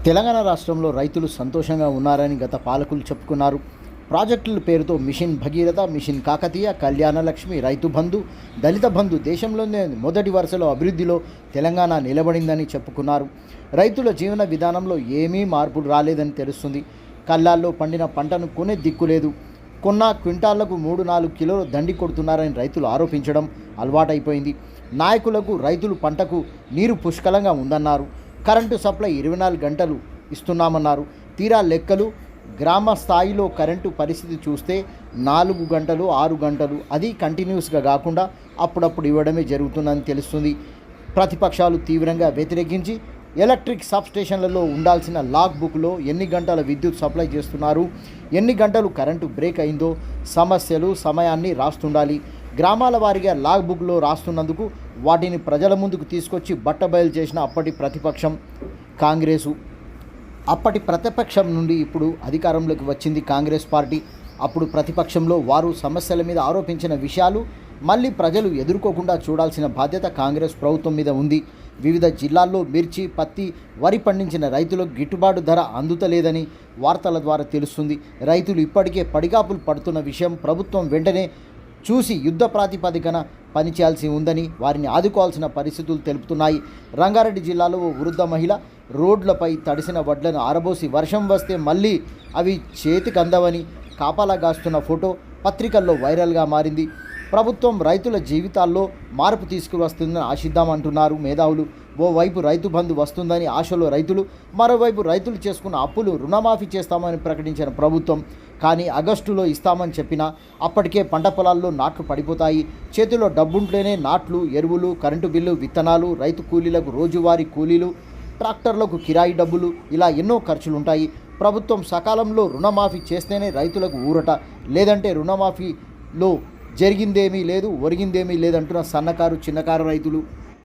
తెలంగాణ రాష్ట్రంలో రైతులు సంతోషంగా ఉన్నారని గత పాలకులు చెప్పుకున్నారు. ప్రాజెక్టుల పేరుతో మిషన్ భగీరథ, మిషన్ కాకతీయ, కళ్యాణలక్ష్మి, రైతు బంధు, దళిత బంధు దేశంలోనే మొదటి వరుసలో అభివృద్ధిలో తెలంగాణ నిలబడిందని చెప్పుకున్నారు. రైతుల జీవన విధానంలో ఏమీ మార్పులు రాలేదని తెలుస్తుంది. కళ్ళాల్లో పండిన పంటను కొనే దిక్కులేదు. కొన్న క్వింటాళ్లకు 3-4 కిలోలు దండి కొడుతున్నారని రైతులు ఆరోపించడం అలవాటైపోయింది. నాయకులకు రైతులు పంటకు నీరు పుష్కలంగా ఉందన్నారు. కరెంటు సప్లై 24 గంటలు ఇస్తున్నామన్నారు. తీరా లెక్కలు గ్రామ స్థాయిలో కరెంటు పరిస్థితి చూస్తే 4 గంటలు 6 గంటలు, అది కంటిన్యూస్గా కాకుండా అప్పుడప్పుడు ఇవ్వడమే జరుగుతుందని తెలుస్తుంది. ప్రతిపక్షాలు తీవ్రంగా వ్యతిరేకించి ఎలక్ట్రిక్ సబ్స్టేషన్లలో ఉండాల్సిన లాగ్ బుక్లో ఎన్ని గంటల విద్యుత్ సప్లై చేస్తున్నారు, ఎన్ని గంటలు కరెంటు బ్రేక్ అయిందో సమస్యలు సమయాన్ని రాస్తుండాలి. గ్రామాల వారీగా లాగ్ బుక్లో రాస్తున్నందుకు వాటిని ప్రజల ముందుకు తీసుకొచ్చి బట్టబయలు చేసిన అప్పటి ప్రతిపక్షం కాంగ్రెసు. అప్పటి ప్రతిపక్షం నుండి ఇప్పుడు అధికారంలోకి వచ్చింది కాంగ్రెస్ పార్టీ. అప్పుడు ప్రతిపక్షంలో వారు సమస్యల మీద ఆరోపించిన విషయాలు మళ్ళీ ప్రజలు ఎదుర్కోకుండా చూడాల్సిన బాధ్యత కాంగ్రెస్ ప్రభుత్వం మీద ఉంది. వివిధ జిల్లాల్లో మిర్చి, పత్తి, వరి పండించిన రైతులకు గిట్టుబాటు ధర అందుతలేదని వార్తల ద్వారా తెలుస్తుంది. రైతులు ఇప్పటికే పడిగాపులు పడుతున్న విషయం ప్రభుత్వం వెంటనే చూసి యుద్ధ ప్రాతిపదికన పనిచేయాల్సి ఉందని వారిని ఆదుకోవాల్సిన పరిస్థితులు తెలుపుతున్నాయి. రంగారెడ్డి జిల్లాలో ఓ వృద్ధ మహిళ రోడ్లపై తడిసిన వడ్లను ఆరబోసి వర్షం వస్తే మళ్ళీ అవి చేతికి అందవని కాపలా గాస్తున్న ఫోటో పత్రికల్లో వైరల్గా మారింది. ప్రభుత్వం రైతుల జీవితాల్లో మార్పు తీసుకువస్తుందని ఆశిద్దామంటున్నారు మేధావులు. ఓవైపు రైతు బంధు వస్తుందని ఆశలో రైతులు, మరోవైపు రైతులు చేసుకున్న అప్పులు రుణమాఫీ చేస్తామని ప్రకటించిన ప్రభుత్వం. కానీ ఆగస్టులో ఇస్తామని చెప్పినా అప్పటికే పంట పొలాల్లో నాట్లు పడిపోతాయి. చేతిలో డబ్బుంటేనే నాట్లు, ఎరువులు, కరెంటు బిల్లు, విత్తనాలు, రైతు కూలీలకు రోజువారీ కూలీలు, ట్రాక్టర్లకు కిరాయి డబ్బులు, ఇలా ఎన్నో ఖర్చులుంటాయి. ప్రభుత్వం సకాలంలో రుణమాఫీ చేస్తేనే రైతులకు ఊరట, లేదంటే రుణమాఫీలో జరిగిందేమీ లేదు, ఒరిగిందేమీ లేదంటున్న సన్నకారు, చిన్నకారు రైతులు.